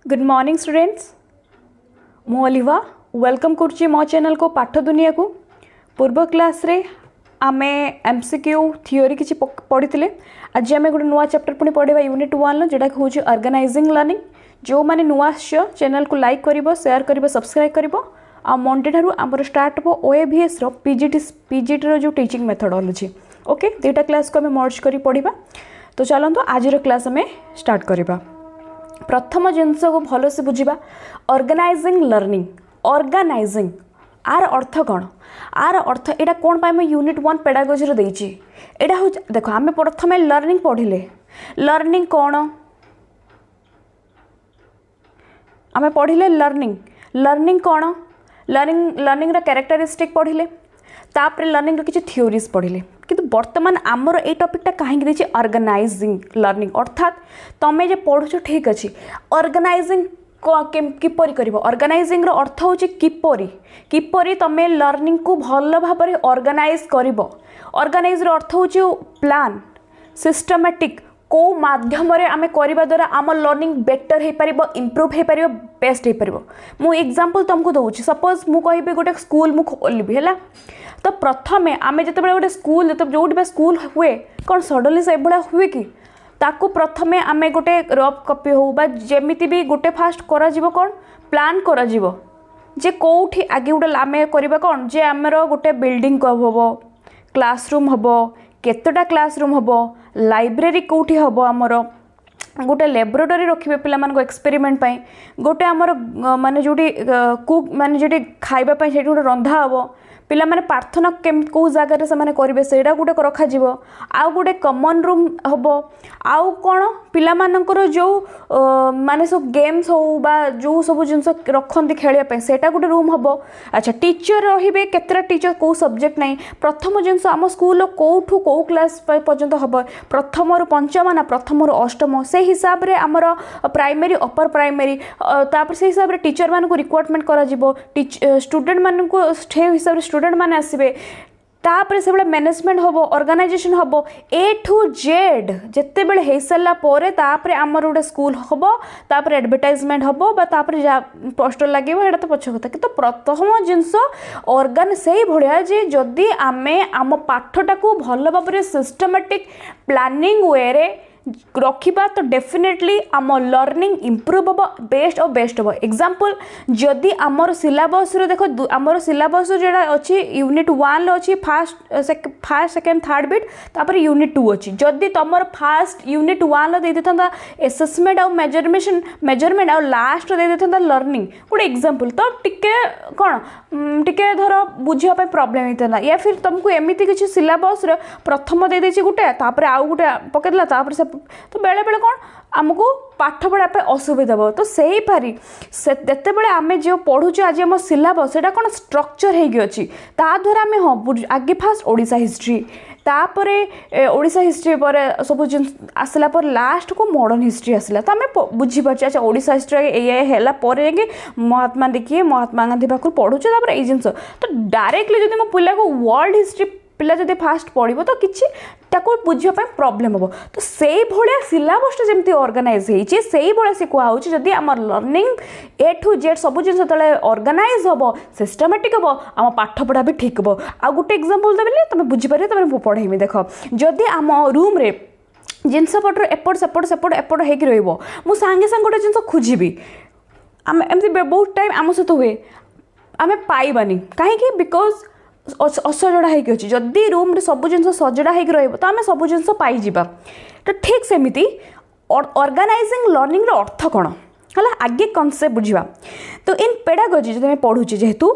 Good morning students, मु अलिवा welcome करुच्ची मो channel को पाठ दुनिया को। पूर्व क्लास रे आमे एमसीक्यू थियोरी किसी पढ़ी थे। आज आम गोटे नुआ चैप्टर पुणी पढ़ा यूनिट 1 जोटा हूँ ऑर्गेनाइजिंग लर्निंग। जो मैंने नुआ चैनल को लाइक करिवो, शेयर करिवो, सब्सक्राइब करिवो। आ मंडे ठारू आमर स्टार्ट हो ओएवीएस रो पीजीटी रो जो टीचिंग मेथडोलॉजी। ओके, दुईटा क्लास को आम मर्ज करी पढ़ा। तो चलते आज क्लास आम स्टार्ट करवा। प्रथम जिनस को भल से बुझा ऑर्गेनाइजिंग लर्निंग। ऑर्गेनाइजिंग आर अर्थ कौन? आर अर्थ एटा कौन पाए यूनिट 1 पेडागोजी रो देछि। एटा हो देखो, आम प्रथम लर्निंग पढ़िले। लर्निंग कौन? आम पढ़िले लर्निंग। लर्निंग कौन? लर्निंग रा कैरेक्टरिस्टिक पढ़िले। तापर लर्निंग रो किछि थ्योरीज पढ़िले। किंतु वर्तमान आमर ए टॉपिकटा कहीं देछि ऑर्गेनाइजिंग लर्निंग। अर्थात तमें जे पढ़ुछ ठीक अच्छी, ऑर्गेनाइजिंग किपरि करिवो। ऑर्गेनाइजिंग रो अर्थ होछि किपरि तमें लर्निंग को भल भाव में ऑर्गेनाइज करिवो। ऑर्गेनाइज रो अर्थ होछि प्लान, सिस्टमैटिक। को माध्यम रे आमे करिबा द्वारा आम लर्निंग बेटर हो पारिबो, इम्प्रूव हो पारिबो, बेस्ट हो पारिबो। मु एग्जांपल तुमको दउछि। सपोज मु कहिबे गोटे स्कूल मु खोलिबी हैला। तो प्रथमे आमे जतबे गोटे स्कूल जोटी स्कूल हुए कौन सडनली से भाया हुए कि ताकू प्रथमे आमे गोटे रफ कॉपी हो बा जेमिति भी गोटे फास्ट करा जीवो कौन प्लान करा जीवो जे कोठी आगे गोटे आमे करिबा कौन जे आमर गोटे बिल्डिंग कब हबो, क्लासरूम हबो, केतटा क्लासरूम हबो, लाइब्रेरी कोठी हबो, आमर गोटे लैबोरेटरी रखिबे पिला मानको एक्सपेरिमेंट पई, गोटे आमर माने जोटी कुक माने जोटी खाइबा पई सेठी गोटे रंधा हबो, पिला माने प्रार्थना को जगार से माने करिवे सेटा गोटे रखा जीवो। आउ गोटे कॉमन रूम हबो। आउ कोन पिला मानकर जो माने सब गेम्स हो बा जो सब जिंस रखंती खेलिया पे सेटा गोटे रूम हबो। अच्छा, टीचर रहिबे केतरा टीचर को सब्जेक्ट नहीं। प्रथम जिंस आम स्कूल कोठू को क्लास पर्यंत हबो, प्रथम रु पंचम ना प्रथम रु अष्टम, से हिसाब रे हमर प्राइमरी अपर प्राइमरी तापर से हिसाब रे टीचर मान को रिक्वायरमेंट करा जीवो। स्टूडेंट मान को से हिसाब रे स्टूडेंट माने आसबे। तापर से मैनेजमेंट हबो, ऑर्गेनाइजेशन हबो, ए टू जेड जेते बेले हे सला पोरे तापर हमर गोटे स्कूल हबो। तापर एडवर्टाइजमेंट हबो बा तापर जा पोस्टर लागेबो, हेडा तो पछ कथा। कि तो प्रथम जिंस ऑर्गन से भलिया जे जदी आमे आम पाठटा को भल भाबरे सिस्टमैटिक प्लानिंग वे रे रखिबा तो डेफिनेटली आम लर्निंग इम्प्रूव हम, बेस्ट और बेस्ट हम। एग्जांपल जदि आमर सिलेबस देखो, आमर सिलेबस जोड़ा अच्छी यूनिट 1 अच्छी फास्ट सेकेंड थर्ड बिट, तापर यूनिट 2 अच्छी। जदि तुम फास्ट यूनिट 1 दे देता एसेसमेंट और मेजरमेंट और लास्ट दे देता लर्निंग गोटे एग्जांपल, तो टिके कौन टिके धर बुझापी प्रॉब्लम होता। या फिर तुमको एमती किसी सिलेबस प्रथम दे देछि गोटे, तापर आउ गोटे पकेदेला, तापर से तो बेले बेले कौन आमको पाठ पढ़ापे असुविधा हो। तो सही पारी सेते बेले आमे जो पढ़ुचे आज आम सिलेबस सेटा कौन स्ट्रक्चर होगी अच्छी, ता द्वारा आमे हाँ आगे फास्ट ओडिशा हिस्ट्री, तापरे ओडिशा हिस्ट्री पर सब जिन आसला पर लास्ट को मॉडर्न हिस्ट्री आसला। तो आमे बुझी पार्छ अच्छा ओडिशा हिस्ट्री ये हैला पर महात्मा देखिए महात्मा गांधी पाखु पढ़ुचे तापर ए जिंस। तो डायरेक्टली जदि मो पिला को वर्ल्ड हिस्ट्री पिला जदि फास्ट पढ़ो तो किसी बुझापी प्रॉब्लम हम। तो से भाया सिलेबसटा जमी ऑर्गेनाइज होती से भाया सी कहूँ जदि आम लर्निंग ए टू जेड सब जिन ऑर्गेनाइज हम, सिस्टमैटिक हम, आम पाठ पढ़ा भी ठीक हम। आ गोटे एग्जांपल देवी तुम बुझीपारे तुम पढ़ेमी। देख जदि आम रूम रे जिनपटर एपट सेपट सेपट एपट हो मुझे सांगे सांगे गोटे जिन खोजी आम एमती बहुत टाइम आम सहित हुए आम पाइबानी कहीं बिकज असजड़ा होगी अच्छी। जदि रूम रे सब जिन सजड़ा होगी तो आम सब जिन पाई। तो ठीक सेमती ऑर्गेनाइजिंग लर्निंग रो अर्थ कौन है आगे कॉन्सेप्ट बुझा। तो इन पेडागोजी जो पढ़ुचे जेहेतु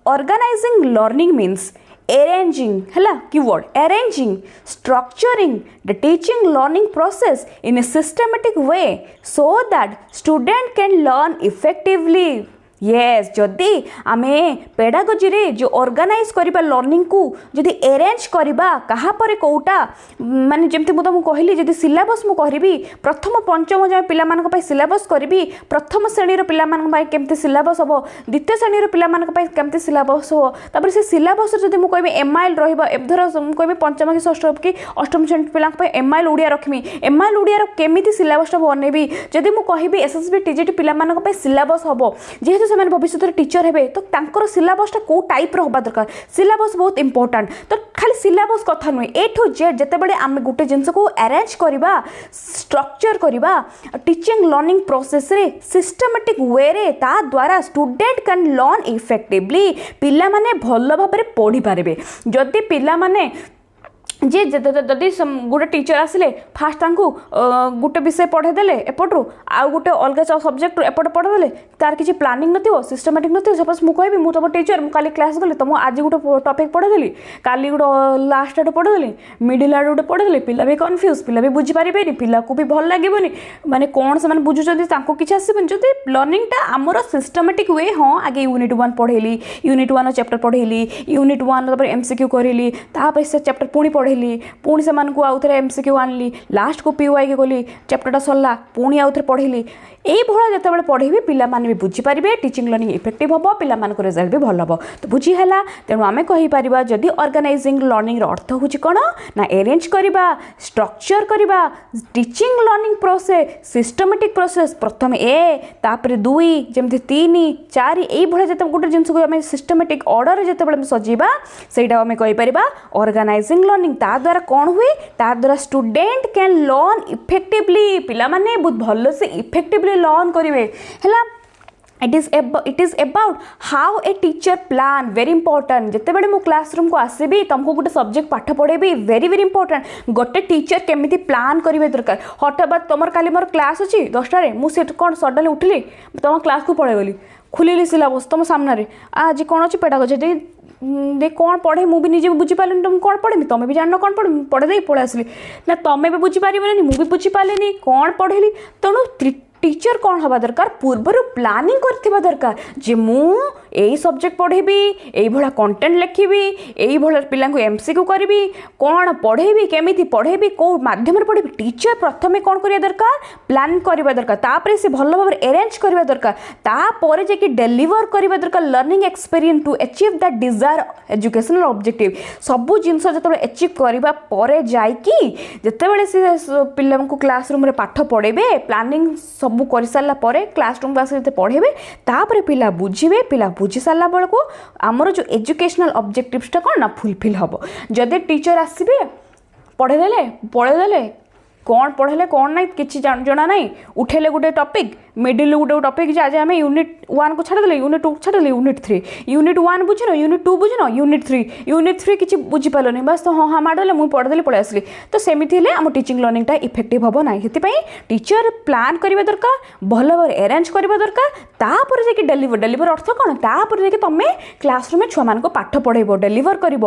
ऑर्गेनाइजिंग लर्निंग मीन्स अरेंजिंग है keyword arranging structuring the teaching learning process in A systematic way so that student can learn effectively. Yes जदि आमे पेडागोजी रे जो ऑर्गेनाइज करबा लर्निंग को जदि अरेंज करबा कहा पर कोटा माने जेमति मु तुमको कहली जदि सिलेबस मु करबी प्रथम पंचम जाय पिला मानक पय सिलेबस करबी प्रथम श्रेणी रो पिला मानक पय केमति सिलेबस हबो द्वितीय श्रेणी रो पिला मानक पय केमति सिलेबस हो तापर से सिलेबस जदि मु कहबी एमआईएल रहबो एधर मु कहबी पंचम कि षष्ठ कि अष्टम श्रेणी पिला पय एमआईएल ओडिया रखमी एमआईएल ओडिया रो केमिति सिलेबस बनेबी जदि मु कहबी एसएसबी टीजीटी पिला मानक पय सिलेबस हबो जेहेतु से भविष्य में टीचर हेबे तो तांकर सिलेबसटा को टाइप रो होबा दरकार सिलेबस बहुत इंपोर्टेंट तो खाली सिलेबस कथा नुहे ए टू जेड जते बड़े आम गोटे जिनस को अरेंज करबा स्ट्रक्चर करबा टीचिंग लर्निंग प्रोसेस रे सिस्टमैटिक वे रे ता द्वारा स्टूडेंट कैन लर्न इफेक्टिवली पिला माने भल भाबरे पढ़ी पारबे जदि पिला माने जे जदि गोटे टीचर आसिले फास्ट तांकु गोटे विषय पढ़ेदेले एपटू आउ गोटे अलग सब्जेक्ट एपट पढ़ेदेले तार किसी प्लानिंग नथिबो सिस्टमैटिक नथिबो सपोज मु कहबी मु तुम टीचर मु काली क्लास गली तुम आज गोटे टॉपिक पढ़ेदेली काली गोटे लास्ट आड़ पढ़ेदेली मिडिल आड़ गोटे पढ़ेदेली पिला भी कन्फ्यूज पिला भी बुझी पारिबेनी पिला को भी भल लागेबनी माने कोन से माने बुझुचंदी तांको किछ आसीबनी जदि लर्निंगटा हमर सिस्टमैटिक वे हाँ आगे यूनिट 1 पढ़ेली यूनिट 1 चैप्टर पढ़ेली यूनिट 1 तापर एमसीक्यू करेली तापर से चैप्टर पुणी पढ़ेली पुणी से आउ थे एमसीक्यू आनली लास्ट को पीवाई के गली चैप्टरटा सरला पुणी आउ थे पढ़ेली यही भाया जिते पढ़ेबी पिला माने भी बुझीपारे टीचिंग लर्निंग इफेक्टिव हम पिला मानक रिजल्ट भी भल हम तो बुझीला तेणु आम कहीपर जदि ऑर्गेनाइजिंग लर्निंग अर्थ हूँ कौन ना अरेंज करवा स्ट्रक्चर करवा teaching learning process systematic process प्रथम ए तापर 2 जमती 3 4 यही भाया जिते गोटे जिनस को आम सिस्टमेटिक ऑर्डर जिते सजेबा से आम कहीपर ऑर्गेनाइजिंग लर्निंग ता द्वारा कौन हुए ता द्वारा स्टूडेंट कैन लर्न इफेक्टिवली पिला माने बहुत भल से इफेक्टिवली लर्न करेंगे है it is about how a teacher plan very important जिते बड़े मो क्लासरूम को आसबी तुमको गोटे सब्जेक्ट पाठ पढ़ेबी वेरी वेरी इंपोर्टेंट गोटे टीचर केमिति प्लान करेंगे दरकार हठात तुम काली मोर क्लास अच्छी 10टार मुझे कौन सडनली उठिली तुम क्लास को पळेगली खुलिली सिलेबस तुम सामने आज कौन अच्छी पेडागोजी दे कौन पढ़े मुझे निजे बुझीपारे तुम कौन पढ़ेमी तुम भी जान कौन पढ़े पढ़े दे पढ़े आसली ना तुम्हें भी बुझीपारे मुझे बुझीपारे कौन पढ़ेली तेणु टीचर कौन हवा दरकार पूर्वर प्लानिंग करथिबा दरकार जे मु एई सब्जेक्ट पढ़ेबी एई भला कंटेंट लिखिबी एई भला पिला को एमसीक्यू करबी कौन पढ़ेबी केमिति पढ़ेबी को माध्यम रे पढ़ेबी टीचर प्रथमे कौन करिया दरकार प्लान करबा दरकार तापरे से भल भाव अरेंज करबा दरकार तापरे जे कि डिलीवर करबा दरकार learning experience to achieve that desire educational objective सबु जिंस जते अचीव करबा परे जाई कि जते बेले से पिला को क्लासरूम रे पाठ पढ़ेबे प्लानिंग सबू कर सारा पर क्लासरूम आस पढ़ेबे तापर पिला बुझे पिला बुझी सारा बेलू आमर जो एजुकेशनल ऑब्जेक्टिव्सटा कौन ना फुलफिल हम जदि टीचर आसबे पढ़ेदेले कौन पढ़ेले कौन ना कि जना ना उठेले गोटे टॉपिक मिडिल गोटे टॉपिक आज आम यूनिट 1 को छाड़देले यूनिट 2 को छाड़देले यूनिट 3 यूनिट 1 बुझन यूनिट 2 बुझन यूनिट 3 किसी बुझीपारे बस तो हाँ मारदेले मुझे पढ़देली पलि आसली तो सेमती आम टीचिंग लर्निंगटा इफेक्टिव हम ना से टीचर प्लान करवा दरकार भल भाव अरेंज करवा दरकार तापर जाकि डेलीवर अर्थ कौन तापर जाकि तुम क्लासरूम छुआ मान पाठ पढ़ेब डेलीवर कर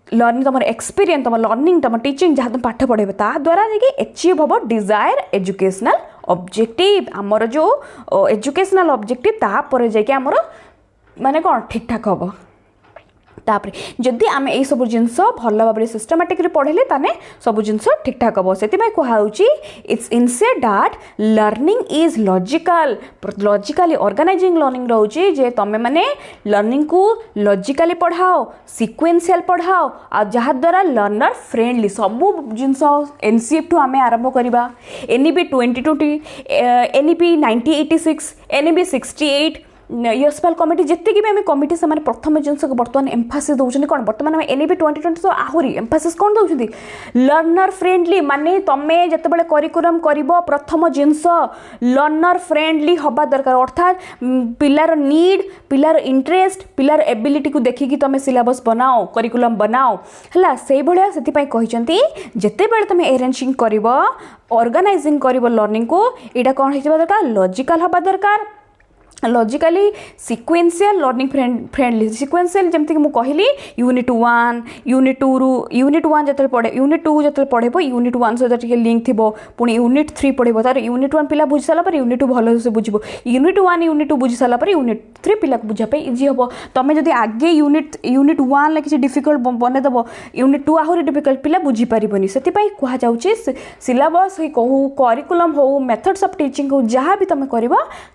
लर्निंग तुम एक्सपीरियंस तुम लर्निंग तुम टीचिंग जहाँ तुम पाठ पढ़े द्वारा अचीव हम डिजायर एजुकेशनल ऑब्जेक्टिव आमर जो एजुकेशनल ऑब्जेक्टिव तापर जाकि आमर माने कौन ठीक ठाक हम तापर जदि आम यही सब जिनस भल भाव सिस्टमेटिक पढ़े ताने सब जिनस ठीक ठाक हम से कहुच्छी it's instead that learning is logically organising learning रोचे जे तुम मैंने लर्निंग को लॉजिकली पढ़ाओ सिक्वेंशियल पढ़ाओ आ जहाँ द्वारा लर्नर फ्रेंडली सबू जिनस एनसीएफ टू आम आरंभ करवा NEP 2020 NEP 9086 NEP 68 Yashpal committee जितकी भी आम कमिटी से प्रथम जिनस बर्तमान एम्फासिस दौरान कौन बर्तमान एनईपी 2020 तो आहरी एम्फासिस कौन दौरान लर्नर फ्रेंडली माने तुम्हें जिते करिकुलम कर प्रथम जिनस लर्नर फ्रेंडली हवा दरकार अर्थात पिलार नीड पिलार इंटरेस्ट पिलार एबिलिटी को देखिकी तुम सिलेबस बनाओ करिकुलम बनाओ है से भाया से जिते बड़े तुम अरेंजिंग कर ऑर्गेनाइजिंग कर लर्निंग को यहाँ कौन हो दरकार लॉजिकल हवा दरकार logically sequential learning friendly sequential जमती कि कहली यूनिट 1 यूनिट 2 रु यूनिट 1 जो पढ़े यूनिट 2 जो पढ़ेब यूनिट 1 सहित टे लिंक थी पुणी यूनिट 3 पढ़ेब तार यूनिट 1 पिला बुझी सारा यूनिट 2 भल से बुझे यूनिट 1 यूनिट 2 बुझी सारा यूनिट 3 पिला बुझापी इजी हम तुम जब आगे यूनिट 1 किसी डिफिकल्ट बनईदेव यूनिट 2 आहरी डिफिकल्ट पिला बुझीपारे से कहुच्छे सिलेबस कहू करिकुलम हो मेथड्स ऑफ टीचिंग हो जहाँ भी तुम कर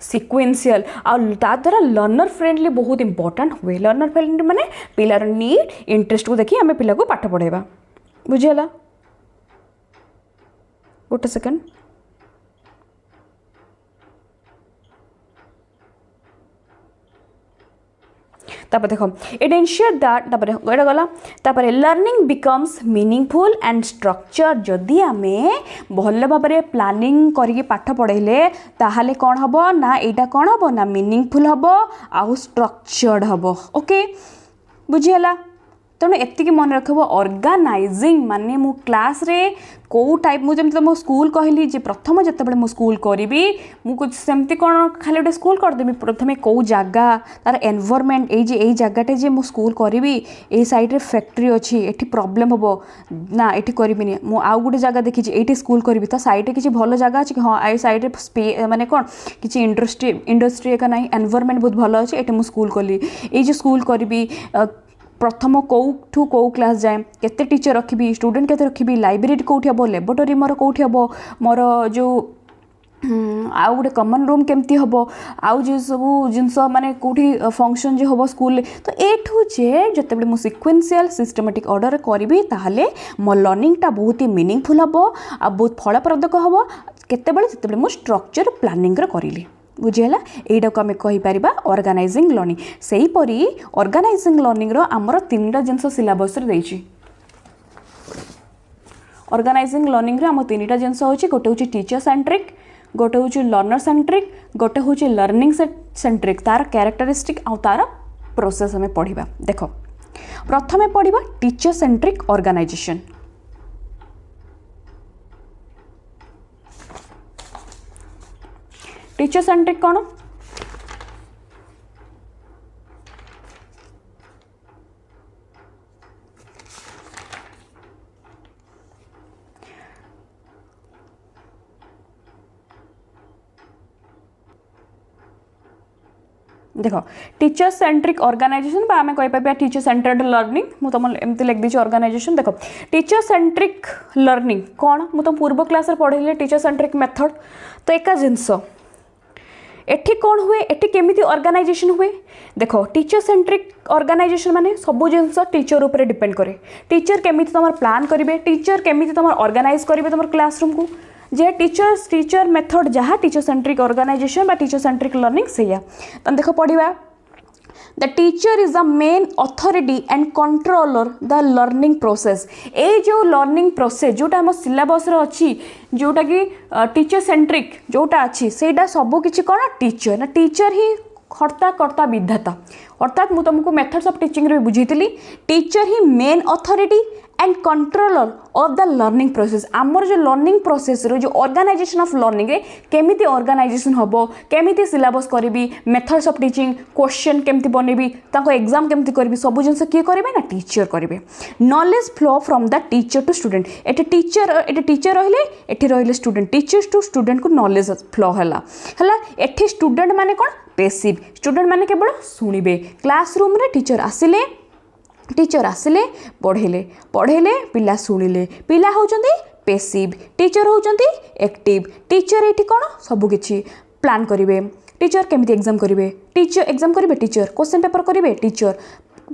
सिक्वेन्शियल द्वारा लर्नर फ्रेंडली बहुत इंपोर्टेंट हुए लर्नर फ्रेंडली माने पिलार नीड इंटरेस्ट को देखिए आम पिला को पाठ पढ़ेबा बुझीगला गोटे सेकेंड तापर देखो इट एनश्योर दैट तापर एटा गला तापर learning becomes meaningful and structure जदि आमे भल भाव में प्लानिंग करके पाठ पढ़ेले ताहले कौन हबो ना एटा कौन हबो ना मीनिंगफुल हबो आउ स्ट्रक्चर्ड हबो ओके बुझीगला तेणु एति मन रखब ऑर्गेनाइजिंग माने मु क्लास रे कौ टाइप मुझे तुम स्कूल कहली जे प्रथम जिते मु स्कूल करी मुझे सेमती कौन खाली गोटे स्कूल करदेवी प्रथम कौ जगह तार एनवायरनमेंट ये जगटे जे मु स्कूल करी ए साइड रे फैक्ट्री अच्छी एठी प्रॉब्लम हम ना एठी करिबिनी मु आउ गोटे जगह देखी एठी स्कूल करी तो साइड रे किसी भल जगह अच्छी कि हाँ आई साइड रे माने कौन किसी इंडस्ट्री एक ना एनवायरनमेंट बहुत भल अच्छे ये मु स्कूल कली ये जो स्कूल करी प्रथम कौठू कौ क्लास जाए केते टीचर रखी स्टूडेंट केते रखी लाइब्रेरी कौटी हम लेबोरेटरी मोर कौटी हम मोर जो आउ गोटे कमन रूम केमती हम आउ जो सब जिनस माने कौटी फंक्शन जो हम स्कूल तो एठू जे जिते मु सिक्वेन्शियल सिस्टमेटिक ऑर्डर करी ताहले मो लर्निंगटा बहुत ही मीनिंगफुल हम आ बहुत फलप्रदक हम केतेबेले जितेबेले मु स्ट्रक्चर प्लानिंग करी बुझीगला यहीटा को आम कहीपर ऑर्गेनाइजिंग लर्निंग से हीपरी ऑर्गेनाइजिंग लर्निंग आमर 3टा जिनस सिलेबस ऑर्गेनाइजिंग लर्निंग आम 3टा जिनस होची गोटे होची टीचर सेंट्रिक गोटे होची लर्नर सेंट्रिक गोटे होची लर्निंग सेंट्रिक तार कैरेक्टरिस्टिक आ तार प्रोसेस आम पढ़ा देख प्रथमे पढ़ा teacher centric organization teacher centric कौन देख टीचर सेंट्रिक ऑर्गेनाइजेशन आम कहीपर टीचर सेंटर्ड लर्निंग मुझे तुम एमती लिख दी ऑर्गेनाइजेशन देख टीचर सेंट्रिक लर्निंग कौन मुझे तुम पूर्व क्लास पढ़े टीचर सेंट्रिक मेथड तो एका जिनस एठी कौन हुए एठी केमिति ऑर्गेनाइजेशन हुए देख टीचर सेंट्रिक ऑर्गेनाइजेशन माने सब जिनस टीचर ऊपर डिपेंड करे टीचर केमिति तुम प्लान करेंगे टीचर केमिति तुम ऑर्गेनाइज करेंगे तुम क्लासरूम को जे टीचर मेथड जहाँ टीचर सेंट्रिक ऑर्गेनाइजेशन बा टीचर सेंट्रिक लर्निंग से तुम देख पढ़ा the teacher is the main authority and controller the learning process ए जो लर्निंग प्रोसेस जोटा आम सिलेबस अच्छी जोटा कि टीचर सेंट्रिक जोटा अच्छी सेटा सब किसी कौन टीचर ना टीचर ही कर्ता कर्ता विधाता अर्थात मुझे तुमको मेथड्स ऑफ टीचिंग रे बुझी teacher he main authority and controller of the learning process आमर जो लर्निंग प्रोसेस रो जो ऑर्गेनाइजेशन ऑफ लर्निंग रे केमिति ऑर्गेनाइजेशन हबो केमिति सिलेबस करिबी मेथड्स ऑफ टीचिंग क्वेश्चन केमिति बनेबी ताको एग्जाम केमिति करिबी सब जिंस किए करिबे ना टीचर करिबे knowledge flow from the teacher to student एटे टीचर रहले एटे रहले स्टूडेंट टीचर टू स्टूडेंट को नॉलेज फ्लो हला एटे स्टूडेंट माने कोन पैसिव स्टूडेंट माने केवल शुणिबे क्लासरूम रे टीचर आसिले पढ़ेले पिला शुणिले पिला होचंदी पैसिव टीचर होचंदी एक्टिव टीचर एठी कोन सब किछि प्लान करिवे टीचर केमिति एग्जाम करिवे टीचर एग्जाम करिवे टीचर क्वेश्चन पेपर करिवे टीचर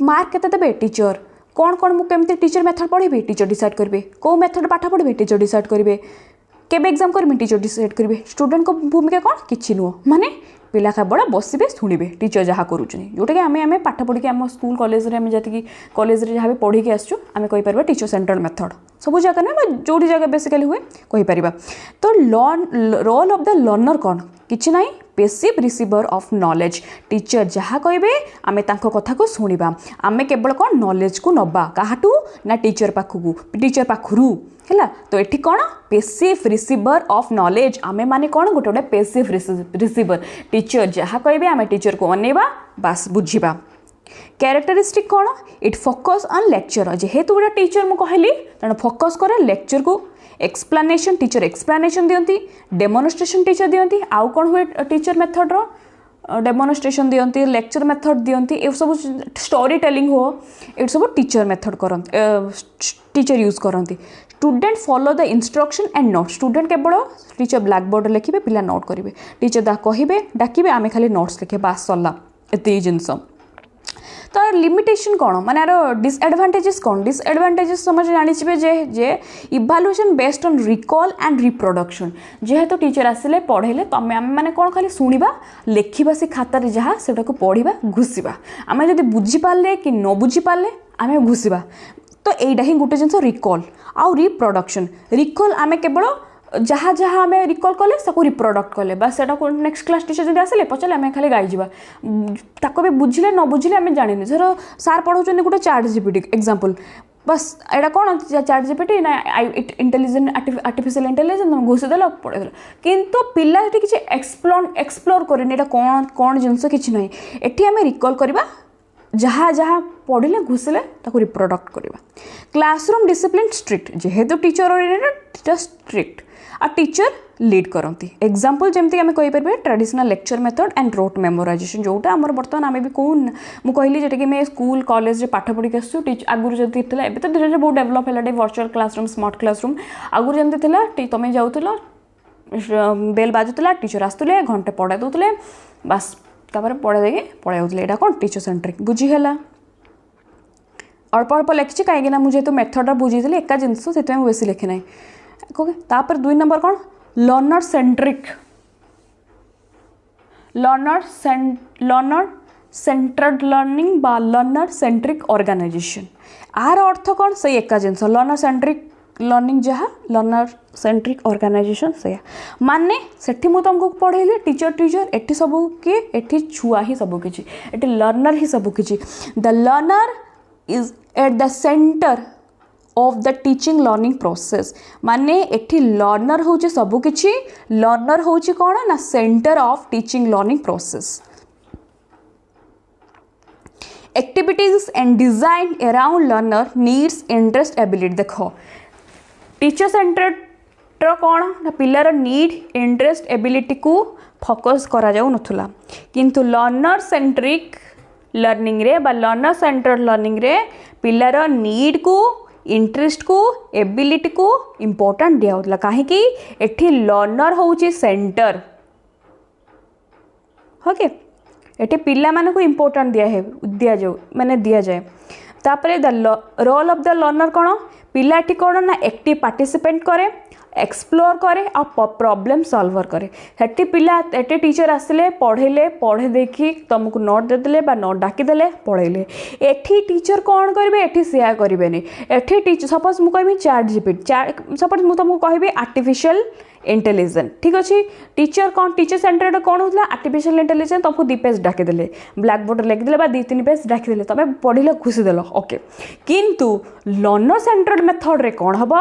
मार्क केते देबे टीचर कौन मु केमिति टीचर मेथड पढ़िबे टीचर डिसाइड करिवे को मेथड पाठ पढ़िबे टीचर डिसाइड करिवे केबे एग्जाम करिवे टीचर डिसाइड करिवे स्टूडेंट को भूमिका कौन किछि नुह माने पिला केवल बसबे शुणिबे टीचर जहाँ करुँचे जोटा कि आम पाठ पढ़ी आम स्कूल कॉलेज में जी कॉलेज जहाँ भी पढ़ी आसचु आम कहीपर टीचर सेंट्रल मेथड सब जगह ना जो जगह बेसिकली हुए कहीपर तो रोल ऑफ द लर्नर कौन किछि ना passive receiver of knowledge teacher जहाँ कहे आम कथा को शुणा आम केवल कौन नॉलेज को नबा काहाटू ना टीचर पाखु है। तो ये कौन पेसिव रिसीवर ऑफ नॉलेज आमे माने कौन गोटे गोटे पेसिव रिसीवर टीचर जहाँ कहे आम टीचर को अनेबा बास बुझा। कैरेक्टरिस्टिक कौन इट फोकस ऑन लेक्चर जेहेतु गोटे टीचर मुझे कहली तेणु फोकस करे लेक्चर को। एक्सप्लानेशन टीचर एक्सप्लानेशन दियंती डेमोनस्ट्रेशन टीचर दियंती आउ कौन हुए टीचर मेथड रो डेमोनस्ट्रेशन दियंती लेक्चर मेथड दियंती ए सब स्टोरी टेलिंग हो ये सब टीचर मेथड करंती टीचर यूज करंती। Student follow the instruction and note student केवल टीचर ब्लैक बोर्ड लिखे पिला नोट करेंगे टीचर दा कहे डाकिबे आमे खाली नोट्स लिखे बास सरला एत जिनस। तो लिमिटेशन कौन माने यार डिसएडवांटेजेस कौन डिसएडवांटेजेस समझ जानी जे evaluation based on recall and reproduction जेहेतु टीचर आसिले पढ़ेले तमें आम मैंने कौन खाली शुणा लिखा से खातार जहाँ से पढ़ा घुषा आम जब बुझीपारे कि न बुझीपारे आम घुषा। तो यहीटा ही गोटे जिन रिकॉल आउ रिप्रोडक्शन रिकॉल आम केवल जहाँ जहाँ आम रिकॉल कले सब रिप्रोडक्ट कले बस से नेक्स्ट क्लास टीचर जब आसे पचारे आम खाली गाई ताको भी बुझिले न बुझिले आम जानी धर सार पढ़ाऊँ गोटे चैट जीपीटी एग्जांपल बस एटा कौन चैट जीपीटी ना इंटेलिजेंट आर्टिफिशियल इंटेलिजेंस घुषीदेल पढ़ेदेल किंतु पिला किसी एक्सप्लोर करें कौन कौन जिनस किसी ना ये आम रिकॉल करवा जहाँ जहाँ पढ़ले घुषिले रिप्रोडक्ट करवा। क्लासरूम डिसिप्लिन स्ट्रिक्ट जेहेतु टीचर स्ट्रिक्ट आ टीचर लीड करती। एग्जांपल जमती आम कहीपर traditional lecture method and rote memorisation जोटा आम बर्तमान आम भी कौन मुझे कहली जोटा कि मैं स्कूल कॉलेज पाठ पढ़ी आसूँ आगुरी जमी था एवं तो धीरे धीरे बहुत डेभलप है वर्चुअल क्लासरूम स्मार्ट क्लासरूम आगुरी जमी थी तुम जाऊल बेल बाजुला टीचर आसुले घंटे पढ़ाई दूसरे बास तापर पढ़े देके पढ़ाई होते यहाँ कौन टीचर सेंट्रिक बुझीगला। अल्प अल्प लिखी कहीं मुझे मेथड बुझी एका जिनस से बेसी लिखी ना ओके। तापर 2 नंबर कौन लर्नर सेंट्रेड लर्निंग बा लर्नर सेंट्रिक ऑर्गेनाइजेशन आर अर्थ कौन से एका जिनस लर्नर सेंट्रिक लर्निंग जहाँ लर्नर सेंट्रिक ऑर्गेनाइजेशन से माने सेठी मु तुमको पढ़ेली टीचर एटी सबू किए एटी छुआ ही सबू किछि एटी लर्नर ही सबू किछि। The learner is at the centre of the teaching learning process माने एटी लर्नर होची सबू किछि लर्नर होची कौन ना centre of teaching learning process. Activities and design around learner needs interest ability देखो टीचर सेंटर्ड कौन ना पिलार नीड इंटरेस्ट एबिलिटी को फोकस करा जाऊ नथुला किंतु लर्नर सेंट्रिक लर्निंग रे बा लर्नर सेंटर्ड लर्निंग रे पिलार नीड को इंटरेस्ट को एबिलिटी को इम्पोर्टेंट दिया होता कहीं एठी लर्नर होची सेंटर ओके एठी पिला माने को इम्पोर्टेंट दिया जाऊ माने दिया जाए। तापरे the role of the learner कौन पिला कौन ना एक्टिव पार्टिसिपेंट करे एक्सप्लोर करे आ प्रॉब्लम सॉल्वर करे हेटी पिला एटे टीचर आसिले पढ़े देखी तुमको नोट देदेले बा नोट डाकिदेले पढ़ेले एठी टीचर कौन करेंगे एठी शेयर करेंगे एठी टीचर सपोज मुझे कहबी चैट जीपीटी सपोज मुझे तुमको कहबी आर्टिफिशियल इंटेलिजेंस ठीक अच्छे टीचर कौन टीचर सेंटर कौन होता आर्टिफिशियल इंटेलिजेंस तुमको 2 पेज डाकिदेले ब्लैक बोर्ड लिखिदेले 2-3 पेज डाकिदेले तुम पढ़ले घुषीदेल ओके किंतु लर्नर सेंटर्ड मेथड रे कौन हम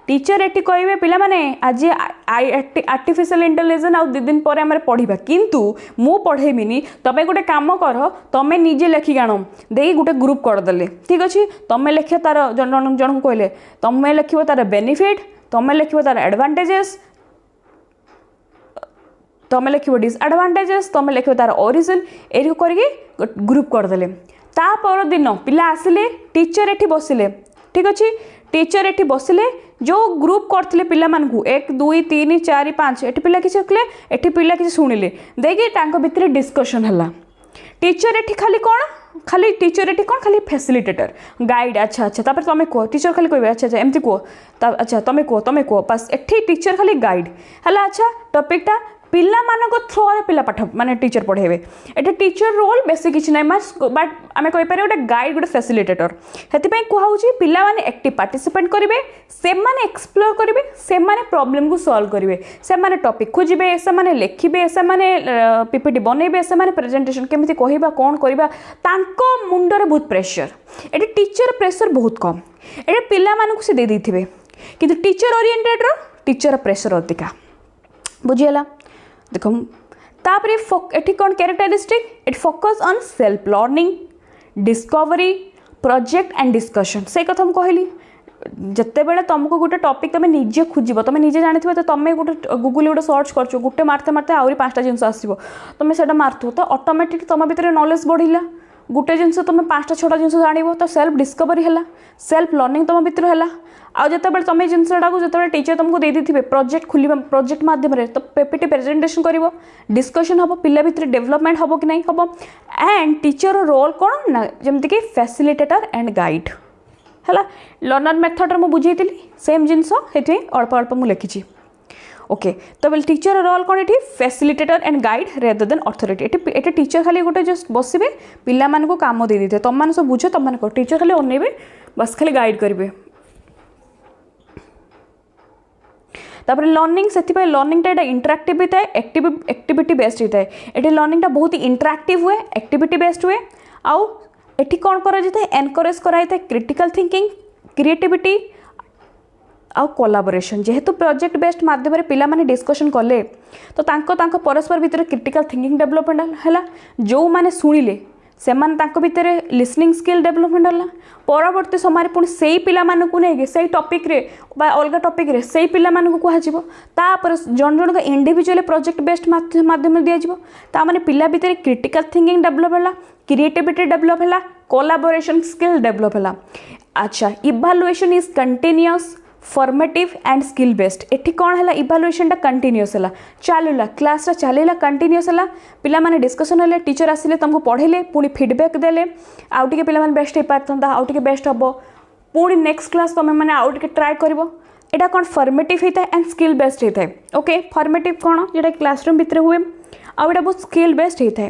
टीचर एटी कहे पिला माने आज आर्टिफिशियल इंटेलिजेंस आउ 2 दिन पर आम पढ़ा किंतु मु पढ़ेबिनी तुम गोटे काम कर तुम निजे लेखिक आण दे गोटे ग्रुप करदेले ठीक अच्छे तुम लिख तार जन को कहले तुम लिख तार बेनिफिट तुम लिख तार एडवांटेजेस तुम लिख डिसएडवांटेजेस तुम लिख तार ओरिजिन ये करके ग्रुप करदेले ता पर दिन पिला आसिले टीचर एठी बसिले ठीक अच्छे टीचर एठी बसिले जो ग्रुप करथिले पिला मानकु 1 2 3 4 5 एठी पिला किछि कहले एठी पिला किछि सुनिले देगी तांको भितरे डिस्कशन हला टीचर एठी खाली टीचर एठी कौन खाली फैसिलिटेटर गाइड अच्छा अच्छा तापर तुम कह टीचर खाली कहबे अच्छा अच्छा एमती कह अच्छा तुम कह बस एठी टीचर खाली गाइड हला अच्छा टॉपिकटा पिला मानक थ्रो रे पिला पाठ माने टीचर पढ़ेबे एटा टीचर रोल बेसी किछि नै बट आमे कहि पारे गोटे गाइड गोटे फैसिलिटेटर हेति पय कुहाउची पिला माने एक्टिव पार्टिसिपेट करिवे से माने एक्सप्लोर करिवे से माने प्रॉब्लम को सॉल्व करिवे से माने टॉपिक खोजिबे से माने लेखिबे से माने पीपीटी बनेबे से माने प्रेजेंटेशन केमिति कहिबा कोन करिबा तांको मुंडरे बहुत प्रेशर एटा टीचर प्रेशर बहुत कम एटा पिला मानकु से दे दैथिबे किंतु टीचर ओरिएंटेड रो टीचर प्रेशर अधिका बुझीगला देख तापर एठी कौन characteristic it focus on self learning discovery project and discussion से कथा हम कहली जिते बेले तुमको गोटे टॉपिक तुम निजे खोज तुम निजे जानी तो तुम गोटे गूगल गोटे सर्च कर गोटे मारते मारते आहरी 5टा जिन आसो तुम से मार्थो तो ऑटोमेटिक तुम भीतर नॉलेज बढ़िला गोटे जिन तुम 5टा 6टा जिन जान तो सेल्फ डिस्कवरी है सेल्फ लर्निंग तुम भीतर है आउ जो तुम जिनसा जो टीचर तुमको दे थे प्रोजेक्ट खोल प्रोजेक्ट मध्यम तो पीपीटी प्रेजेंटेशन कर डिस्कशन हम पिला भीतर डेवलपमेंट हम कि नहीं हम एंड टीचर रोल कौन ना जमती कि फैसिलिटेटर एंड गाइड है लर्नर मेथड में बुझे सेम जिनस अल्प अल्प मुझे लिखी ओके तो बोले टीचर रोल कौन ये facilitator and guide rather than authority ये टीचर खाली गोटे जस्ट बसबे पिला को काम दे देते तुम मैंने सब बुझ तुम मैंने टीचर खाली अनेबे बस खाली गाइड करेंगे तापर लर्निंग से लर्निंग टा इंटराक्टिव भी थाए एक्टिविटी बेस्ड होता है ये लर्निंग टा बहुत ही इंटराक्टिव हुए एक्टिविटी बेस्ड हुए आउ एठी कौन करा जाए एनकरेज कराई था क्रिटिकल थिंकिंग क्रिएटिविटी आउ कोलाबोरेशन जेहेतु प्रोजेक्ट बेस्ड माध्यम पिला माने डिस्कशन कले तो तांको परस्पर भितर क्रिटिकल थिंकिंग डेवलपमेंट है जो माने शुणिले से भितर लिसनिंग स्किल डेवलपमेंट है परवर्ती समय पुणी से पिला नहीं से टॉपिक रे अलग टॉपिक रे से पिला कहुपर जन जन इंडिविजुअल प्रोजेक्ट बेस्ड माध्यम दिज्व ताने पिला भितर क्रिटिकल थिंकिंग डेवलप है क्रिएटिविटी डेवलप है कोलाबोरेशन स्किल डेवलप है अच्छा evaluation is continuous formative and skill based एठी कौन है इवालुएशन टा कंटिन्यूअस है चलला क्लास चलला कंटिन्यूअस है पिला माने डिस्कशन है टीचर आसिले तुमको पढ़ेले पुणी फीडबैक देले आउ टिके पिला माने बेस्ट हो पारता आउ टिके बेस्ट हम पुणी नेक्स्ट क्लास तुम मैंने आउ टिके ट्राई करबो एटा कौन फॉर्मेटिव होता है एंड स्किल बेस्ड होता है ओके फॉर्मेटिव कौन जेटा क्लासरूम भितर हुए आउ एटा बहुत स्किल बेस्ड होता है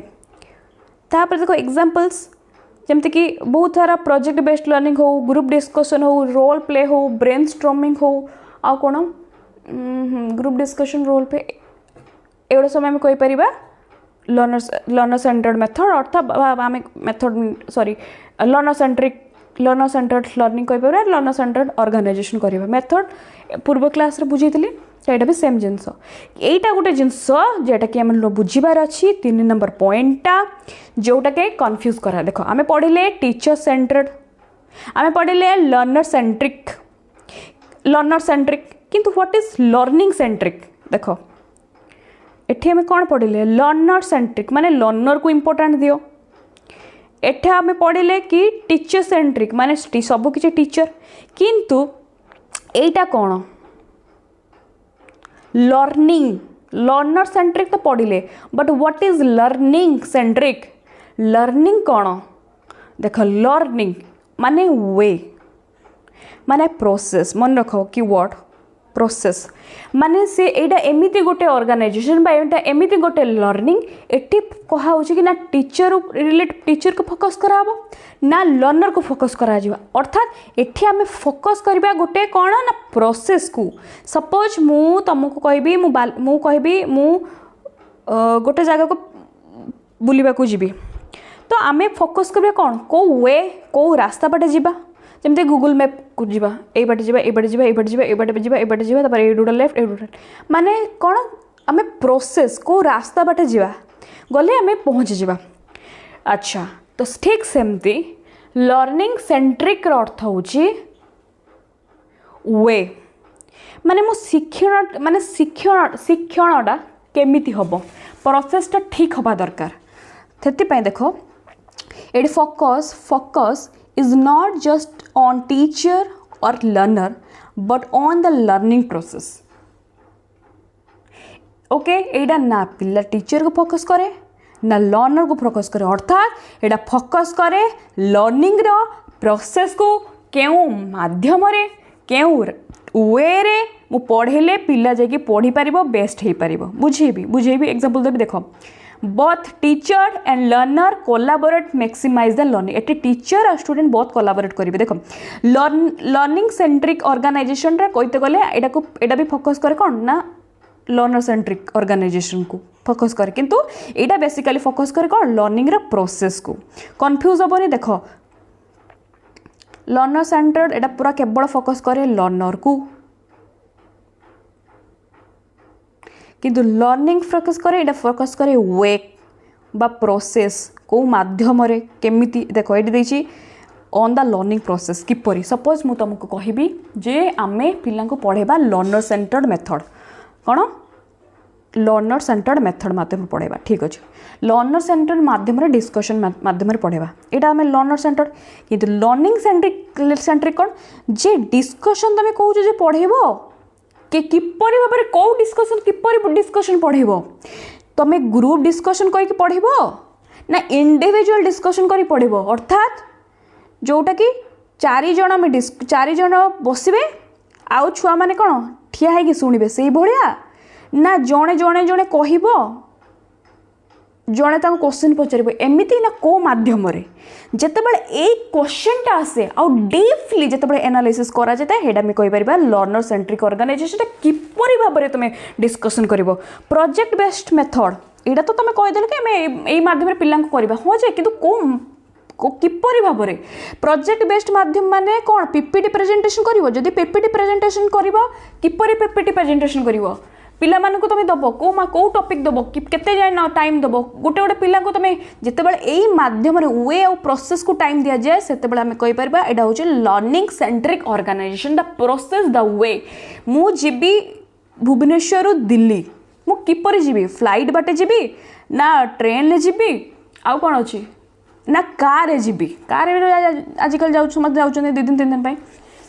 तापर देखो एग्जांपल्स जमती कि बहुत सारा प्रोजेक्ट बेस्ड लर्निंग हो ग्रुप डिस्कशन हो रोल प्ले हो ब्रेनस्टॉर्मिंग हो आ कौन ग्रुप डिस्कशन रोल प्ले एगुड़ा सब आम कहीपर लर्नर सेंटर्ड मेथड अर्थात आम method sorry learner centred learning कहीपर लर्नर सेंटर्ड ऑर्गेनाइजेशन करवा मेथड पूर्व क्लास रे बुझी यहाँ भी सेम जिनस यहीटा गोटे जिनस जोटा कि आम बुझार अच्छी 3 नंबर पॉइंटा जोटा कि कन्फ्यूज करा देख आम पढ़ले टीचर सेंटर्ड आम पढ़ले लर्नर सेंट्रिक किंतु व्हाट इज लर्निंग सेंट्रिक देख एठी आम कौन पढ़ले लर्नर सेंट्रिक माने लर्नर को इम्पोर्टेंट दियो एठे आम पढ़ले कि टीचर सेंट्रिक माने सब किसी टीचर किंतु एटा कौन लर्निंग लर्नर सेंट्रिक तो पढ़ले but what is learning centric learning कौन देख लर्निंग माने वे माने प्रोसेस मन रख कि वर्ड प्रोसेस माने से एटा एमिति गोटे ऑर्गेनाइजेशन बा एटा एमिति गोटे लर्निंग एटी कहा होची कि ना टीचर रिलेट टीचर को फोकस करा ना लर्नर को फोकस करा जिवा अर्थात एठी हमें फोकस करबा गोटे कोन ना प्रोसेस को सपोज मु तुमको कहबी मु कहबी मु गोटे जगह को बुलिबा को जीबी तो आमे फोकस करबा कोन को वे को रास्ता बाटे जीबा जमते गूगल मैप को जीवा ए बाटे जीवा ए बाटे जीवा ए बाटे जीवा ए बाटे जीवा ए बाटे जीवा तापर ए डुडा लेफ्ट ए डुडा माने कोन आमे प्रोसेस को रास्ता बाटे जीवा गले आमे पहुंच जीवा अच्छा तो ठीक सेमती लर्निंग सेंट्रिक अर्थ होची वे माने मो शिक्षणटा केमिति हबो प्रोसेसटा ठीक हबा दरकार थेति पय देखो एडी focus is not just on teacher or learner but on the learning process okay एटा ना पिला टीचर को फोकस करे ना लर्नर को फोकस करे अर्थात एटा फोकस करे लर्निंग रो प्रोसेस को केउ माध्यम रे केउ वे रे मु पढ़ेले पिला जाके पढ़ी पारिबो बेस्ट हे पारिबो बुझेबी एग्जांपल देबी देखो both teacher and learner collaborate maximize the learning eighty teacher और स्टूडेंट बहुत कोलाबोरेट करेंगे देखो लर्निंग सेंट्रिक ऑर्गेनाइजेशन रे कहते गले एटा भी फोकस करे कौन ना लर्नर सेंट्रिक ऑर्गेनाइजेशन को फोकस करे किंतु एटा बेसिकली फोकस करे कौन लर्निंग रे प्रोसेस को कंफ्यूज हेबनी देखो लर्नर सेंटर्ड एटा पूरा केवल फोकस करे लर्नर को किंतु लर्निंग फोकस करे एटा फोकस करे वे बा प्रोसेस को माध्यम रे केमिति देखो ये देछि ऑन द लर्निंग प्रोसेस किपरि सपोज मु तुमको कहबी जे आमे पिला को पढ़ेबा लर्नर सेंटर्ड मेथड कौन लर्नर सेंटर्ड मेथड माध्यम पढ़ेबा ठीक अच्छे लर्नर सेंटर्ड माध्यम डिस्कशन माध्यम पढ़ेबा यहाँ आम लर्नर सेंटर्ड किंतु लर्निंग सेंट्रिक कौन जे डिस्कशन तुम कौच जे पढ़ेब कि किपरि भाव में कौ डिस्कशन किपरि डिस्कशन पढ़ेब तुम ग्रुप डिस्कशन करके पढ़ेब ना इंडिविजुअल डिस्कशन करी पढ़ेब अर्थात जोटा कि चारि जन बसबे आउ छुआ माने कौन ठिया है शुणवे से भाया ना जड़े जड़े जड़े कह जड़े क्वेश्चन पचार एमती ना को माध्यम जितेबाला ये क्वेश्चनटा आसे आउ डीपली जितेबाला एनालिसिस करा जाता है हेडा कहीपर लर्नर सेंट्रिक ऑर्गेनाइजेशन किपरि भाव में तुम डिस्कशन कर प्रोजेक्ट बेस्ड मेथड यहाँ तो तुम कहीदेल कि यही माध्यम पिला करवा हाँ जे कि किपरि भाव में प्रोजेक्ट बेस्ड माध्यम माने कौन पीपीटी प्रेजेंटेशन करिवो जदि पीपीटी प्रेजेंटेशन करिवो किपरि पीपीटी प्रेजेंटेशन करिवो पिला मानक तुम दब कौ टॉपिक दब केते जाए टाइम दब गोटे गोटे पिला तुम जितेबाला यही माध्यम वे और प्रोसेस को टाइम दि जाए से आम कहीपर यहाँ हूँ learning centric organization the process the way मु जीवी भुवनेश्वर दिल्ली मु किपरि जीवी फ्लाइट बाटे जीवी ना ट्रेन जीवी आउ कौन अच्छी ना कार जीवी कार आजिकल जाऊँ 2 दिन 3 दिन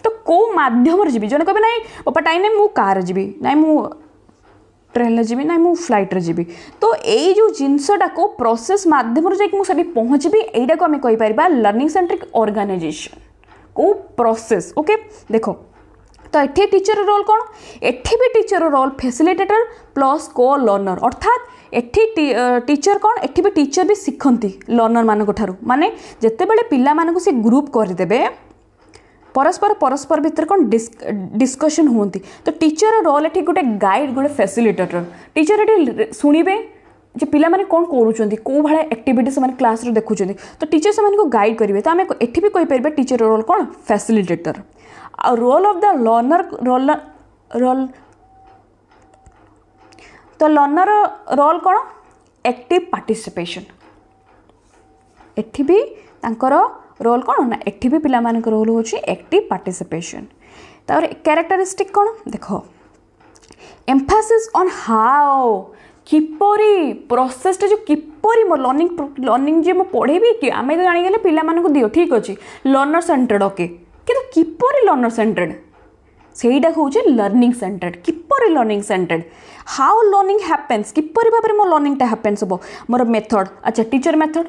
तो कौ माध्यम जीवी जन कहे ना बापा टाइम नहीं मु कार जीवी ना मु ट्रेन जीवी ना मु फ्लाइट जीवी तो यही जो जिनसटा को प्रोसेस माध्यम जाकि पहुँची यहीटा को आम कहीपर लर्निंग सेंट्रिक ऑर्गेनाइजेशन को प्रोसेस ओके देखो तो ये टीचर रोल कौन एठी भी टीचर रोल फैसिलिटेटर प्लस को लर्नर अर्थात एठी टीचर कौन एठी भी टीचर भी शिखती लर्नर मान माने जिते बड़े पिला मानक से ग्रुप करदे परस्पर भितर कौन डिस्कशन होती तो टीचर रोल ये गोटे गाइड गोटे फैसिलिटेटर टीचर ये शुणवे जे पिला माने कौन करूँ कौ भाया एक्टिविटी से क्लास देखुं तो टीचर से गाइड करेंगे तो आम एठी भी कहीपर टीचर रोल कौन फैसिलिटेटर आ role of the learner role तो लर्नर रोल कौन एक्टिव पार्टिसिपेशन एठी भी तांकर रोल कौन ना एठी भी पिला मानक रोल होची एक्टिव पार्टिसिपेशन तार कैरेक्टरिस्टिक कौन देखो एम्फासिस ऑन हाउ किपरि प्रोसेसटा जो किपरि मो लर्निंग जे मो पढ़ेबी कि आमे तो जानी गले पिला मानक दियो ठीक अछि लर्नर सेंटर्ड ओके किंतु किपरि लर्नर सेंटर्ड सेटा हूँ लर्निंग सेंटर्ड किपरि learning centred how learning happens किपरि भाव में मो लर्निंगटा हैपेन्स हम मोर मेथड अच्छा टीचर मेथड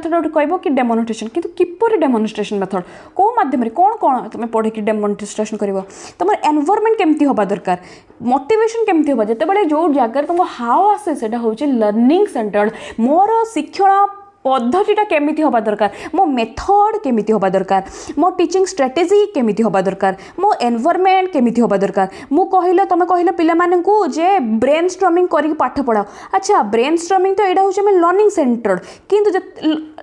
गोटे कहब कि डेमोन्स्ट्रेशन किंतु किपरि डेमोन्स्ट्रेशन मेथड कौ माध्यम कौन कौन तुम पढ़े कि डेमोन्स्ट्रेशन कर तुम एनवायरनमेंट केमती होबा दरकार मोटिवेशन केमती होबा जितेबाला जो जगह तुम हाउ आसे सेटा हूँ लर्निंग सेंटर्ड मोर शिक्षण पद्धतिटा केमिति होबा दरकार मो मेथड केमिति होबा दरकार मो टीचिंग स्ट्रेटेजी केमिति होबा दरकार मो एनवायरनमेंट केमिति होबा दरकार मु कहिलो तमे कहिलो पिला मानकू जे ब्रेन स्टॉर्मिंग करी पाठ पढ़ाओ अच्छा ब्रेन स्टॉर्मिंग तो एडा होचे लर्निंग सेंटर्ड किंतु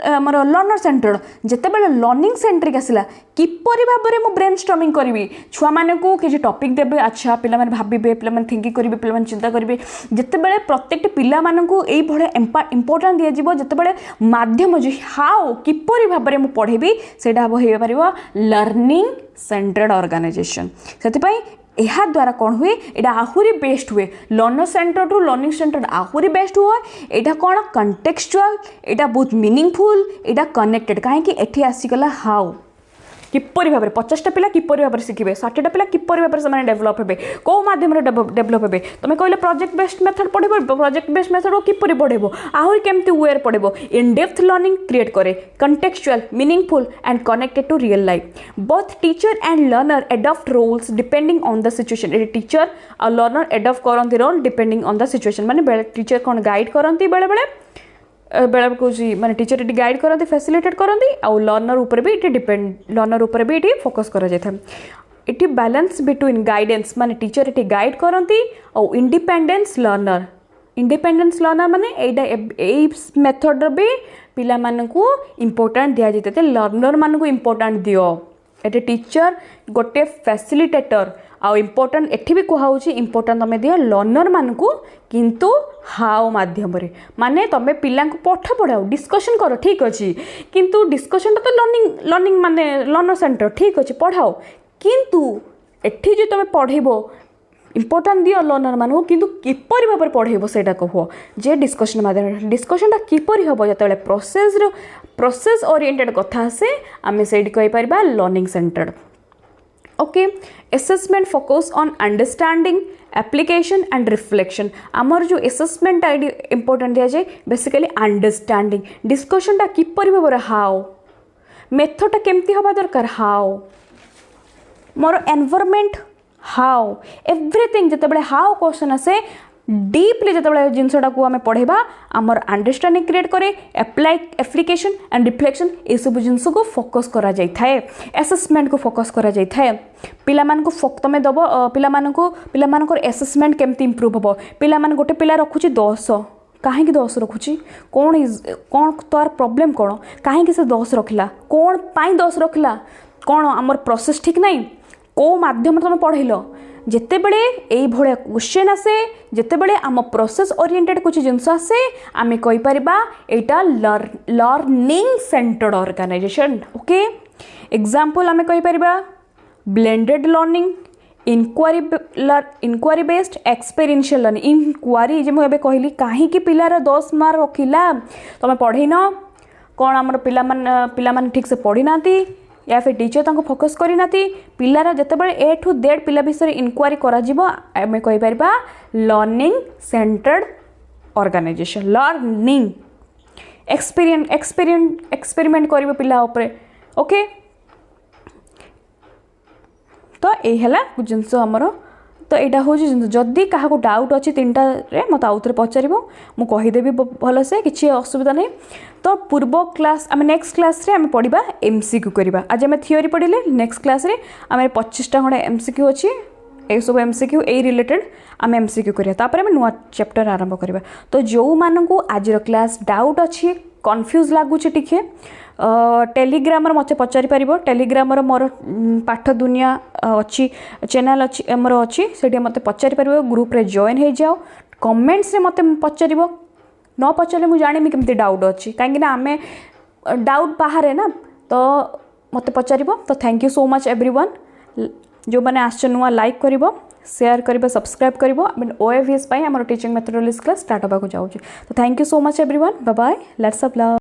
हमर लर्नर सेंटर्ड जेतेबेले लर्निंग सेंट्रिक आसिला किपरि भाबरे मु ब्रेन स्टॉर्मिंग करी छुआ मानकू कि टॉपिक देबे अच्छा पिला माने भाबिबे पिला माने थिंकिंग करिवे पिला माने चिंता करिवे जेतेबेले प्रत्येक पिला मानकू एई भळे इंपोर्टेंट दिया जिवो जेतेबेले माध्यम जो हाउ किपरि भाव में पढ़ेबी सेटा हो पार लर्निंग सेंटर्ड ऑर्गेनाइजेशन से यहाँ द्वारा कौन हुए यहाँ आहुरी बेस्ट हुए learner centre to learning centred आहुरी बेस्ट हुए यहाँ कौन कंटेक्चुअल यहाँ बहुत मीनिंगफुल यहाँ कनेक्टेड कहीं आसीगला हाउ किपरि भाव में 50टा पिला किपरि भाव में शिखे 60टा पिला किपरि भाव में डेभलप हे कौ माध्यम डेभलप हे तुम कहले प्रोजेक्ट बेस्ड मेथड पढ़ेब प्रोजेक्ट बेस्ड मेथड को किपरि पढ़ेब आहुरी केमती वेयर पढ़ेब इन डेप्थ लर्निंग क्रिएट करे contextual meaningful and connected to real life both teacher and learner adopt roles depending on the situation ये टीचर और लर्नर एडॉप्ट करती role depending on the situation माने टीचर कौन guide करती बेले बेले कौन माने टीचर ये गाइड करती फैसिलिटेट करती आउ लर्नर ऊपर भी ये डिपेंड लर्नर ऊपर भी ये फोकस करा जाता है इट बैलेंस बिटवीन गाइडेंस माने टीचर ये गाइड करती और इंडिपेंडेंस लर्नर माने यही मेथड भी पिला मानकू इंपोर्टेंट दिया जाता है लर्नर मानकू इंपोर्टेंट दियो एटे टीचर गोटे फैसिलिटेटर आउ इम्पोर्टाट एठी भी कहुच्छी इम्पोर्टाट तुम दियो लर्नर मानक किंतु हाउ माध्यम रे माने तुम पिला पाठ पढ़ाओ डिस्कशन कर ठीक अच्छे किंतु डिस्कशन तो लर्निंग लर्निंग माने लर्नर सेंटर ठीक अच्छे पढ़ाओ किंतु एठी जो तुम पढ़ेबो इम्पोर्टाट दियो लर्नर मानक किंतु किपरि भाव पढ़ेबो सेटा कह जे डिस्कशन माध्यम डिस्कशनटा किपरि हम जो प्रोसेस ओरिएंटेड कथा आसे आम से कही पार learning centred okay assessment focus on understanding application and reflection आमर जो असेसमेंट इंपोर्टेंट दिया जाए बेसिकली अंडरस्टैंडिंग डिस्कशनटा किपरि भाव हाउ मेथडटा केमती हवा दरकार how more environment how everything जिते हाउ क्वेश्चन आसे डीपली जिते जिनसटा को आम पढ़ेबा आमर अंडरस्टैंडिंग क्रिएट करे एप्लीकेशन एंड रिफ्लेक्शन ये सब जिनस को फोकस करा जाय थाए असेसमेंट को फोकस करा जाय थाए पिला मान को तुम दब पिला मान असेसमेंट केमती इम्प्रूव हम पिला मान गोटे पिला रखुची 10 कहीं 10 रखुची कौन तार प्रॉब्लम कौन कहीं से 10 रखला कौन पाई 10 रखला कौन आमर प्रोसेस ठीक नहीं कौ माध्यम तुम पढ़ल जिते बड़े यही भाया क्वेश्चन आसे जिते बड़े आम प्रोसेस ओरिएंटेड कुछ जिनस आसे आम कहीपर यहाँ learning centred organisation okay example आम कहीपर blended learning inquiry based experiential learning inquiry जे मुझे कहली कहीं पिलार 10 मार्क रखिला तुम पढ़ी न कौन आम पिला ठीक से पढ़ी ना या फिर टीचर तांको फोकस करना पिलार जितेबाला ए टू जेड पिला विषय इनक्वारी आम कहीपर learning centred organisation learning experiment कर पिला उपरे ओके तो यही जिनस आमर तो यहाँ हूँ जदि क्या डाउट अच्छी 3टा मत आउ थे पचार मुझेदेवी भलसे किसी असुविधा नहीं तो पूर्व क्लास आम नेक्स्ट क्लास रे आम पढ़ा एमसीक्यू करवा आज आम थियोरी पढ़ले नेक्स्ट क्लास रे आम 25टा खंडे एमसीक्यू अच्छी ये सब एमसीक्यू ए रिलेटेड आम एमसीक्यू करवा आम नुआ चैप्टर आरंभ करवा तो जो मानू आज क्लास डाउट अच्छी कन्फ्यूज लगुच टिके टेलीग्राम मत पचारि पार टेलीग्राम मोर पाठ दुनिया अच्छी चैनल अच्छी मोर अच्छी से मत पचारि पार ग्रुप रे जॉइन हो जाओ कमेंट्स रे मत पचार न पचारे मुझे जानी केमती डाउट अच्छी कहीं आम डाउट बाहर ना तो मत पचार तो thank you so much everyone जो मैंने आस नुआ लाइक कर शेयर कर सब्सक्राइब कर OAVS आम टीचिंग मेथडोलॉजी क्लास स्टार्ट होगा जाऊँगी तो thank you so much everyone bye bye lots of love.